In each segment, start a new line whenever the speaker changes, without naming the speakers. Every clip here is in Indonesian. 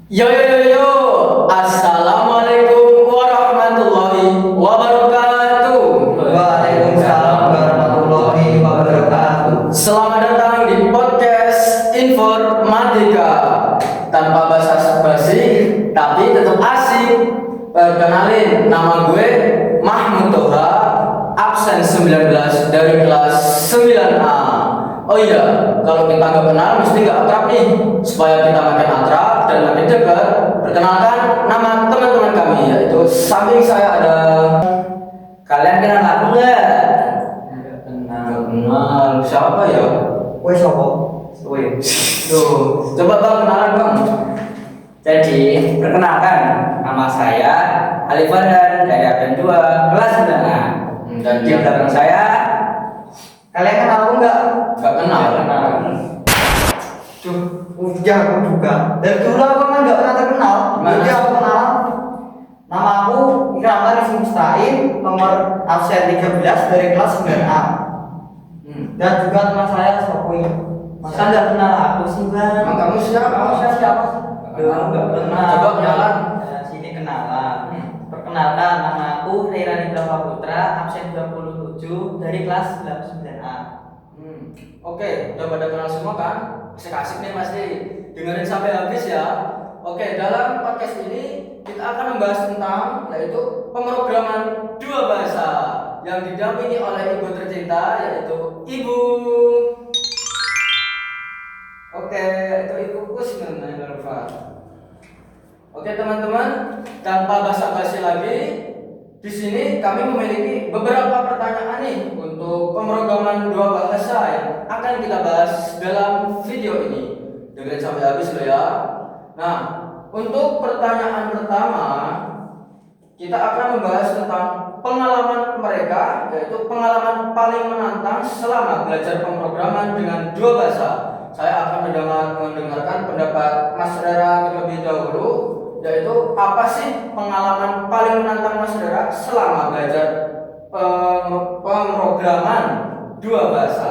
Yo yo yo yo, Assalamualaikum warahmatullahi wabarakatuh.
Waalaikumsalam warahmatullahi wabarakatuh.
Selamat datang di podcast Informatika. Tanpa basa-basi, tapi tetap asik. Perkenalin, nama gue Mahmud Toha, absen 19 dari kelas 9A. Oh iya, kalau kita nggak kenal mesti nggak akrab nih. Supaya kita makin akrab dan makin dekat, perkenalkan nama teman-teman kami, yaitu samping saya ada.
Kalian kenal aku nggak?
Nggak kenal. Siapa ya?
Wes sopo?
Wih, tuh, coba bang kenalan bang.
Jadi, perkenalkan, nama saya Ali Farhan dari absen 2 kelas 9A.
Dan
Di belakang saya, kalian kenal aku nggak?
nggak kenal.
Duh, udah aku juga. Dari dulu aku kan nggak pernah terkenal.
Gimana?
Udah aku kenal. Nama aku Ikrama Rizky Mustain, nomor absen 13 dari kelas 9A. Dan juga teman saya Sopui. Masa nggak kenal aku sih bang?
Emang kamu siapa?
Kamu siapa sih?
Kenal.
Nggak kenal.
Coba kenalan.
Sini kenalan. Perkenalkan, nama aku Reirani Brahma Putra, absen 27 dari kelas 9A.
Oke, udah pada kenal semua kan? Asik-asik nih pasti. Dengerin sampai habis ya. Oke, dalam podcast ini kita akan membahas tentang yaitu pemrograman dua bahasa yang didampingi oleh ibu tercinta yaitu Ibu. Oke, itu Ibu Kusnun Nurfa. Oke teman-teman, tanpa basa-basi lagi, di sini kami memiliki beberapa pertanyaan nih untuk pemrograman dua bahasa yang akan kita bahas dalam video ini. Dengerin sampai habis loh ya. Nah, untuk pertanyaan pertama, kita akan membahas tentang pengalaman mereka, yaitu pengalaman paling menantang selama belajar pemrograman dengan dua bahasa. Saya akan mendengarkan pendapat Mas Rera terlebih dahulu, yaitu apa sih pengalaman paling menantang Mas Rera selama belajar pemrograman dua bahasa.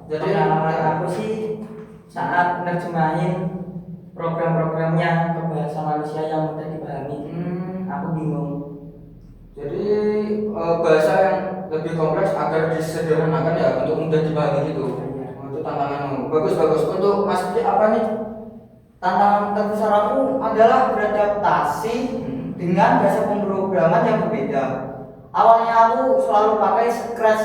Jadi pengalaman aku sih saat menerjemahin program-programnya ke bahasa manusia yang mudah dipahami. Aku bingung.
Jadi bahasa yang lebih kompleks agar disederhanakan ya untuk mudah dipahami gitu. Itu tantanganmu. Bagus. Untuk Mas Kiki apa nih?
Tantangan terbesar aku adalah beradaptasi dengan bahasa pemrograman yang berbeda. Awalnya aku selalu pakai Scratch,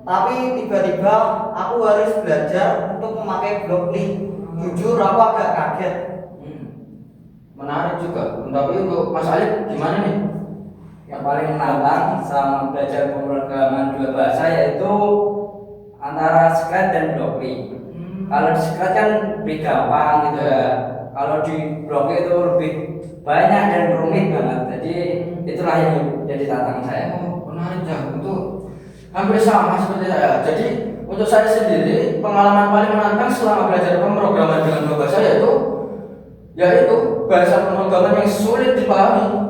tapi tiba-tiba aku harus belajar untuk memakai Blockly. Jujur aku agak kaget.
Menarik juga. Tapi untuk Mas Alif gimana nih?
Yang paling menantang selama belajar pemrograman dua bahasa yaitu antara Scratch dan Blockly. Kalau di Scratch kan lebih gampang gitu ya. Kalau di Blockly itu lebih banyak dan rumit banget. Jadi itulah yang jadi tantangan saya.
Menarik ya. Untuk hampir sama seperti saya. Jadi untuk saya sendiri pengalaman paling menantang selama belajar pemrograman dengan dua bahasa yaitu bahasa pemrograman yang sulit dipahami.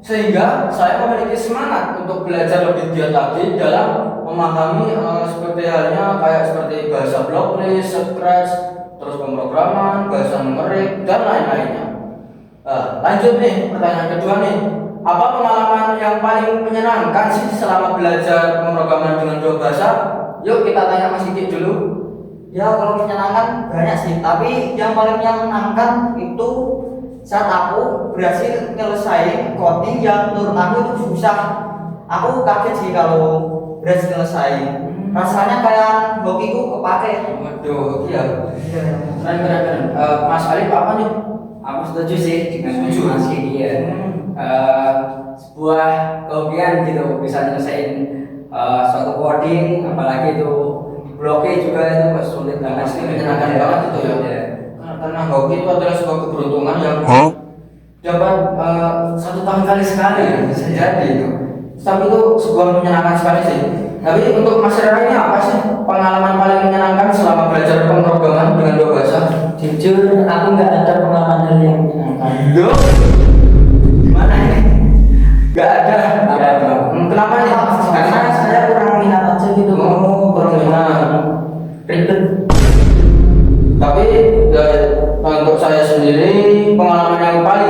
Sehingga saya memiliki semangat untuk belajar lebih giat lagi dalam memahami seperti halnya kayak seperti bahasa Blockly, Scratch, terus pemrograman, bahasa numerik dan lain-lainnya. Lanjut nih pertanyaan kedua nih. Apa pengalaman yang paling menyenangkan sih selama belajar pemrograman dengan dua bahasa? Yuk kita tanya Mas Kiki dulu.
Ya kalau menyenangkan banyak sih, tapi yang paling menyenangkan itu saat aku berhasil nyelesain coding yang menurut aku itu susah. Aku kaget sih kalau berhasil nyelesain. Rasanya kayak hokiku kepake.
Waduh, iya. Keren. Mas Alif apa nih?
Aku setuju sih dengan
Setuju.
Mas Kiki ya. Sebuah kehokian gitu bisa nyelesain suatu coding, apalagi itu Blockly juga itu sulit banget sih,
Menyenangkan banget itu ya. Karena hoki itu adalah sebuah keberuntungan yang dapat 1 tahun kali sekali ya, bisa jadi itu. Tapi itu sebuah menyenangkan sekali sih. Tapi untuk Mas Rera ini apa sih pengalaman paling menyenangkan selama belajar pemrograman dengan dua bahasa?
Jujur aku nggak ada pengalaman hal yang menyenangkan.
Duh, gimana ini? Gak ada. Kenapa nih?
Karena saya kurang minat aja gitu.
Kurang minat.
Ribet.
Tapi untuk saya sendiri pengalaman yang paling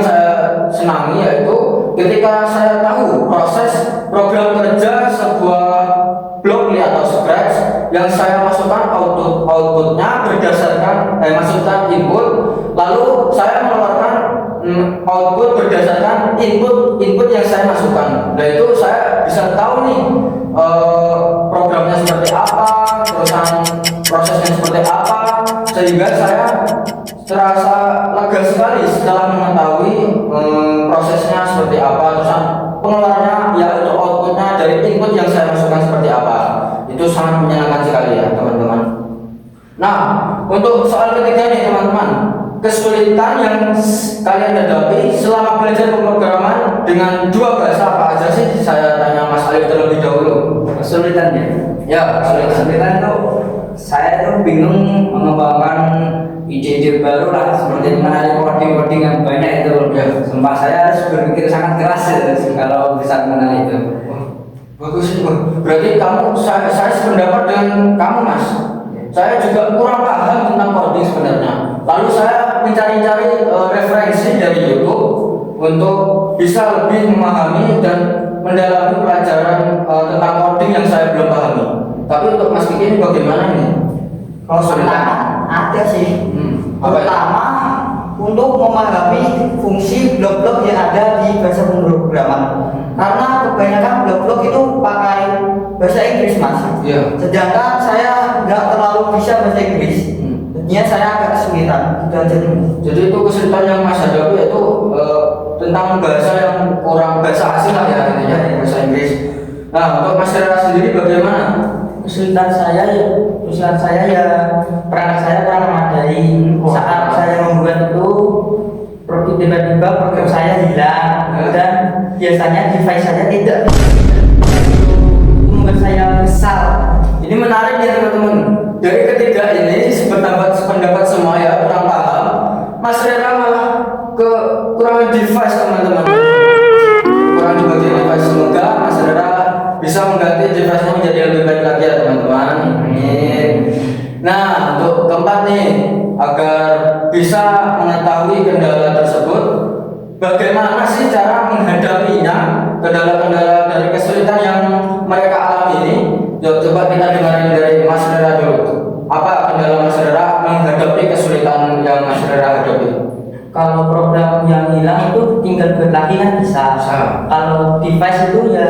ketika saya tahu proses program kerja sebuah Blockly atau Scratch yang saya masukkan outputnya berdasarkan masukkan input, lalu saya mengeluarkan output berdasarkan input yang saya masukkan. Nah itu saya bisa tahu nih programnya seperti apa, terusan prosesnya seperti apa, sehingga saya terasa lega sekali setelah mengetahui prosesnya seperti apa, terusan pengeluarannya ya untuk outputnya dari input yang saya masukkan seperti apa. Itu sangat menyenangkan sekali ya teman-teman. Nah untuk soal ketiga nih teman-teman, kesulitan yang kalian hadapi selama belajar pemrograman dengan dua bahasa apa aja sih? Saya tanya Mas Alif terlebih dahulu.
Kesulitannya
Ya,
kesulitan tuh saya tuh bingung mengembangkan ide-ide baru lah, seperti mengenali coding yang banyak itu.
Ya.
Sumpah saya harus berpikir sangat keras ya, kalau bisa mengenali itu.
Bagus itu. Berarti saya sependapat dengan kamu Mas. Saya juga kurang paham tentang coding sebenarnya. Lalu saya mencari-cari referensi dari YouTube untuk bisa lebih memahami dan mendalami pelajaran tentang coding yang saya belum pahami. Tapi untuk Mas Kiki ini bagaimana nih?
Kalau sebenarnya ada sih,
Apa itu?
terutama untuk memahami fungsi blok-blok yang ada di bahasa pemrograman. Karena kebanyakan blok-blok itu pakai bahasa Inggris Mas.
Iya.
Sedangkan saya nggak terlalu bisa bahasa Inggris. Jadinya saya agak kesulitan. Itu aja nih.
Jadi itu kesulitan yang Mas hadapi itu tentang bahasa yang kurang bahasa asing lah ya intinya bahasa Inggris. Nah untuk Mas Rera sendiri bagaimana?
Kesulitan saya ya perangkat saya kurang memadai. Saat saya membuat itu tiba-tiba program saya hilang dan biasanya device saya tidak membuat saya kesal.
Ini menarik ya teman-teman. Dari ketiga ini sependapat semua ya kurang paham. Mas Rera malah ke kurang device teman-teman. Kurang di bagian device. Semoga Mas Rera bisa mengganti device-nya menjadi lebih baik lagi ya teman-teman. Amin. Nah untuk keempat nih, agar bisa mengetahui kendala tersebut, bagaimana sih cara menghadapinya, kendala-kendala dari kesulitan yang mereka alami ini? Yuk, coba kita dengarin dari Mas Rera dulu. Apa kendala Mas Rera menghadapi kesulitan yang Mas Rera hadapi?
Kalau program yang hilang itu tinggal buat lagi kan bisa.
Bisa.
Kalau device itu ya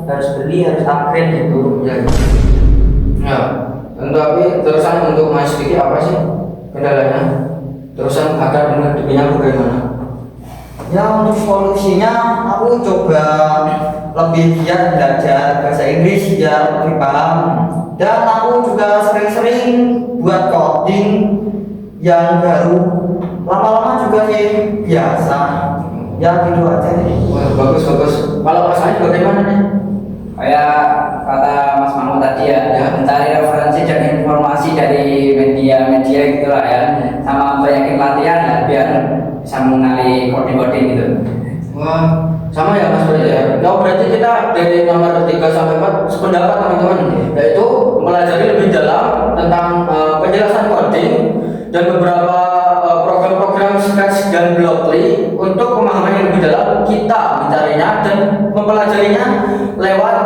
harus beli, harus upgrade gitu.
Ya. Ya. Tapi terusan untuk Mas Kiki apa sih kendalanya? Terusan agar menghadapinya bagaimana?
Ya untuk solusinya aku coba lebih giat belajar bahasa Inggris biar lebih paham, dan aku juga sering-sering buat coding yang baru. Lama-lama juga sih biasa. Ya gitu aja nih.
Wah, bagus. Kalau Mas Alif bagaimana nih?
Kayak kata Mas Mahmud tadi ya, mencari referensi dan informasi dari media-media gitulah ya, sama banyakin latihan ya biar bisa mengenali coding-coding gitu.
Wah, sama ya Mas berarti ya. Nah, berarti kita dari nomor 3 sampai 4 sependapat teman-teman, yaitu mempelajari lebih dalam tentang penjelasan coding dan beberapa program-program Scratch dan Blockly. Untuk pemahaman yang lebih dalam, kita mencarinya dan mempelajarinya lewat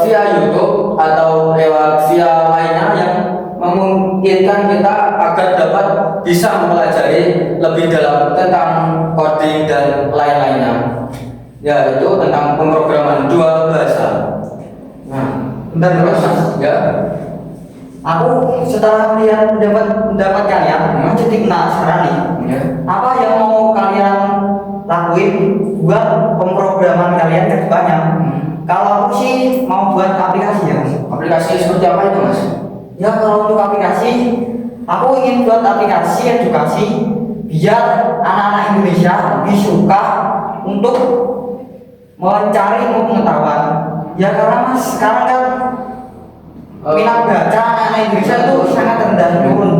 via YouTube atau lewat via lainnya yang memungkinkan kita agar dapat bisa mempelajari lebih dalam tentang coding dan lain-lainnya. Ya, itu tentang pemrograman dua bahasa. Nah,
Bentar terus Mas.
ya.
Aku setelah melihat pendapat kalian, jadi penasaran nih.
Ya.
Apa yang mau kalian lakuin buat pemrograman kalian ke depannya? Kalau aku sih mau buat aplikasi ya Mas.
Aplikasi seperti apa itu Mas?
Ya kalau untuk aplikasi, aku ingin buat aplikasi edukasi biar anak-anak Indonesia lebih suka untuk mencari pengetahuan. Ya karena Mas sekarang kan minat baca anak-anak Indonesia itu sangat rendah turun.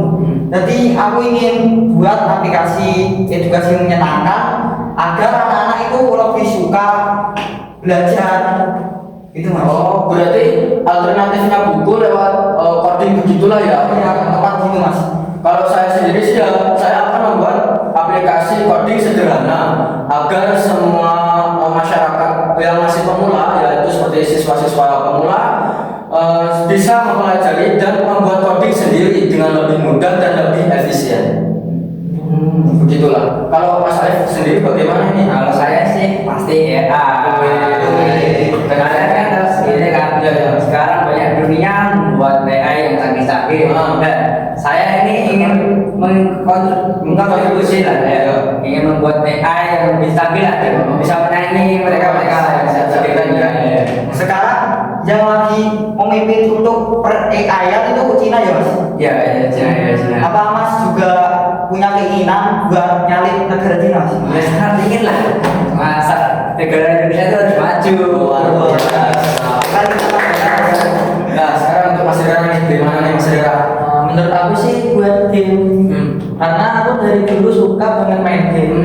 Jadi aku ingin buat aplikasi edukasi menyenangkan agar anak-anak itu lebih suka belajar. Itu Mas.
Oh, berarti alternatifnya buku lewat coding begitulah ya?
Ya tepat gitu Mas.
Kalau saya sendiri sih ya, saya akan membuat aplikasi coding sederhana agar semua masyarakat yang masih pemula, yaitu seperti siswa-siswa pemula bisa mempelajari dan membuat coding sendiri dengan lebih mudah dan lebih efisien. Begitulah. Kalau Mas Arif sendiri bagaimana nih?
Kalau saya sih pasti AI. Karena kan terus ini kan sekarang banyak dunia membuat AI yang canggih-canggih. Dan saya ini ingin mengkontribusi lah ya, ingin membuat AI yang lebih canggih lah, bisa menyaingi mereka-mereka yang saya carikan ya.
Sekarang yang lagi memimpin untuk per AI itu Cina ya Mas?
Ya, Cina.
Apa Mas juga punya keinginan buat nyalip negara Cina Mas?
Ya sangat ingin lah. Masa negara Indonesia itu harus maju.
Luar biasa. Nah, sekarang untuk Mas Dera nih, gimana nih Mas Dera?
Menurut aku sih buat game, karena aku dari dulu suka banget main game.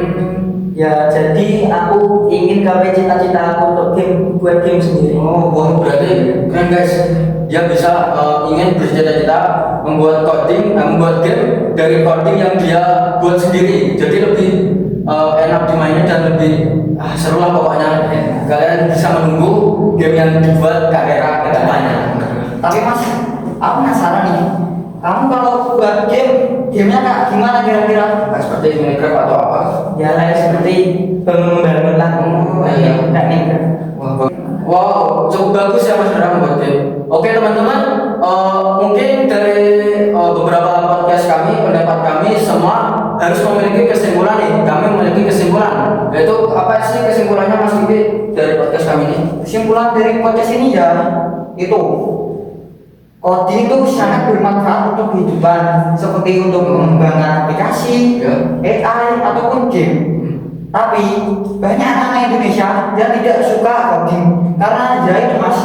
Ya jadi aku ingin gapai cita-cita aku untuk game, buat game sendiri.
Oh, wah, berarti keren guys. Dia bisa ingin bercita-cita membuat coding, membuat game dari coding yang dia buat sendiri. Jadi lebih enak dimainnya dan lebih seru lah pokoknya. Kalian bisa menunggu game yang dibuat Kak Dera ke depannya.
Tapi Mas, aku penasaran nih. Kamu kalau buat gamenya Kak gimana kira-kira?
Seperti Minecraft atau apa?
Ya kayak seperti bangun-bangun lah.
Iya.
Kayak Minecraft.
Wow, cukup bagus ya Mas Dera membuat game. Oke teman-teman, mungkin dari beberapa podcast kami, pendapat kami semua harus memiliki kesimpulan nih. Kami memiliki kesimpulan. Yaitu apa sih kesimpulannya Mas Diki dari podcast kami ini?
Kesimpulan dari podcast ini ya itu coding itu sangat bermanfaat untuk kehidupan, seperti untuk mengembangkan aplikasi, AI ataupun game. Tapi banyak anak Indonesia yang tidak suka coding karena ya itu Mas,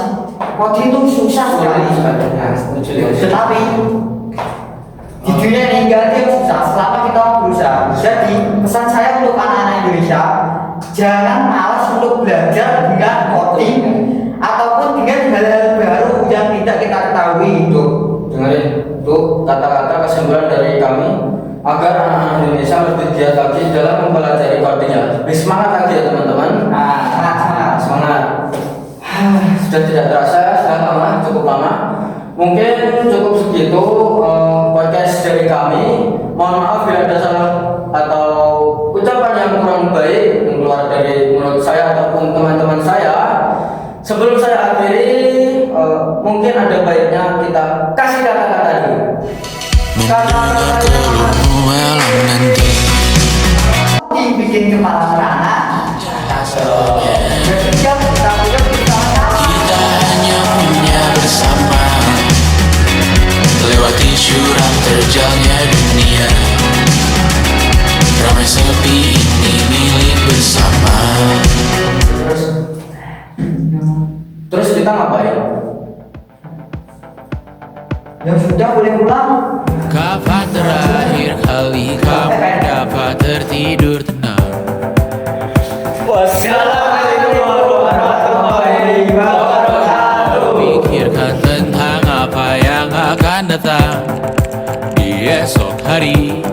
coding itu susah sekali. Tetapi di dunia ini nggak ada yang susah selama kita mau berusaha. Jadi pesan saya untuk anak-anak Indonesia, jangan malas untuk belajar dengan coding ataupun dengan hal-hal baru yang tidak kita ketahui itu.
Dengerin tuh kata-kata kesimpulan dari kami agar anak-anak Indonesia lebih giat lagi dalam mempelajari codingnya. Semangat lagi ya teman-teman. Semangat. Sudah tidak terasa, sudah lama, cukup lama. Mungkin cukup segitu podcast dari kami. Mohon maaf bila ada salah atau ucapan yang kurang baik yang keluar dari mulut saya ataupun teman-teman saya. Sebelum saya akhiri, mungkin ada baiknya kita kasih kata-kata dulu. Kata-kata
bikin kepala merana.
Kita hanya punya bersama, lewati syurang terjalnya dunia. Ramai sepi ini milik bersama.
Terus kita ngapain?
Yang sudah boleh pulang.
Kapan terakhir kali kamu dapat tertidur tenang?
Wassalamualaikum warahmatullahi wabarakatuh.
Pikirkan tentang apa yang akan datang di esok hari.